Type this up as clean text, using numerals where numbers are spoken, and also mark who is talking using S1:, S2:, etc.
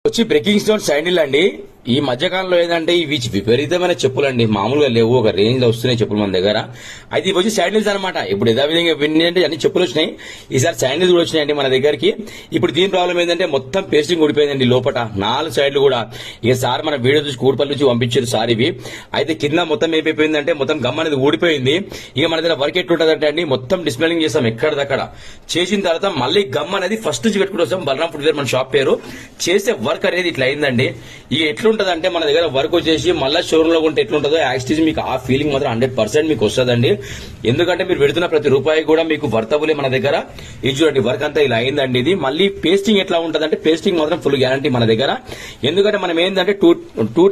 S1: వచ్చి breaking stone sandal అండి. ఈ మధ్యకాలంలో ఏంటంటే ఇవి విపరీతమైన చెప్పులండి, మామూలుగా లేవు, ఒక రేంజ్ లో వస్తున్నాయి చెప్పులు మన దగ్గర. అయితే ఇవి వచ్చి శాండిల్స్ అనమాట. ఇప్పుడు యథావిధంగా ఏంటంటే అన్ని చెప్పులు వచ్చినాయి, ఈసారి శాండిల్స్ కూడా వచ్చినాయండి మన దగ్గరికి. ఇప్పుడు దీని ప్రాబ్లం ఏంటంటే మొత్తం పేస్టింగ్ ఊడిపోయిందండి లోపల 4 సైడ్లు కూడా. ఇక సార్ మన వీడియో చూసి కూడిపల్లి నుంచి పంపించారు సార్ ఇవి. అయితే కింద మొత్తం ఏమైపోయిందంటే మొత్తం గమ్ అనేది ఊడిపోయింది. ఇక మన దగ్గర వర్క్ ఎట్లుంటదంటే అండి, మొత్తం డిస్మెలింగ్ చేస్తాం ఎక్కడిదక్కడ. చేసిన తర్వాత మళ్ళీ గమ్ అనేది ఫస్ట్ నుంచి పెట్టుకుంటూ వస్తాం. బలరాం ఫుడ్ వేర్ మన షాప్ పేరు. చేసే వర్క్ అనేది ఇట్లా అయిందండి. ఇక ఎట్లుంటదంటే మన దగ్గర వర్క్ వచ్చేసి మళ్ళీ షోరూమ్ లో ఉంటే ఎట్లుంటుందో యాక్చువల్లీ మీకు ఆ ఫీలింగ్ మాత్రం 100% మీకు వస్తుందండి. ఎందుకంటే మీరు పెడుతున్న ప్రతి రూపాయి కూడా మీకు వర్తబులే మన దగ్గర. ఇది చూడండి వర్క్ అంతా ఇలా అయిందండి. ఇది మళ్ళీ పేస్టింగ్ ఎట్లా ఉంటదంటే పేస్టింగ్ మాత్రం ఫుల్ గ్యారంటీ మన దగ్గర. ఎందుకంటే మనం ఏంటంటే టూ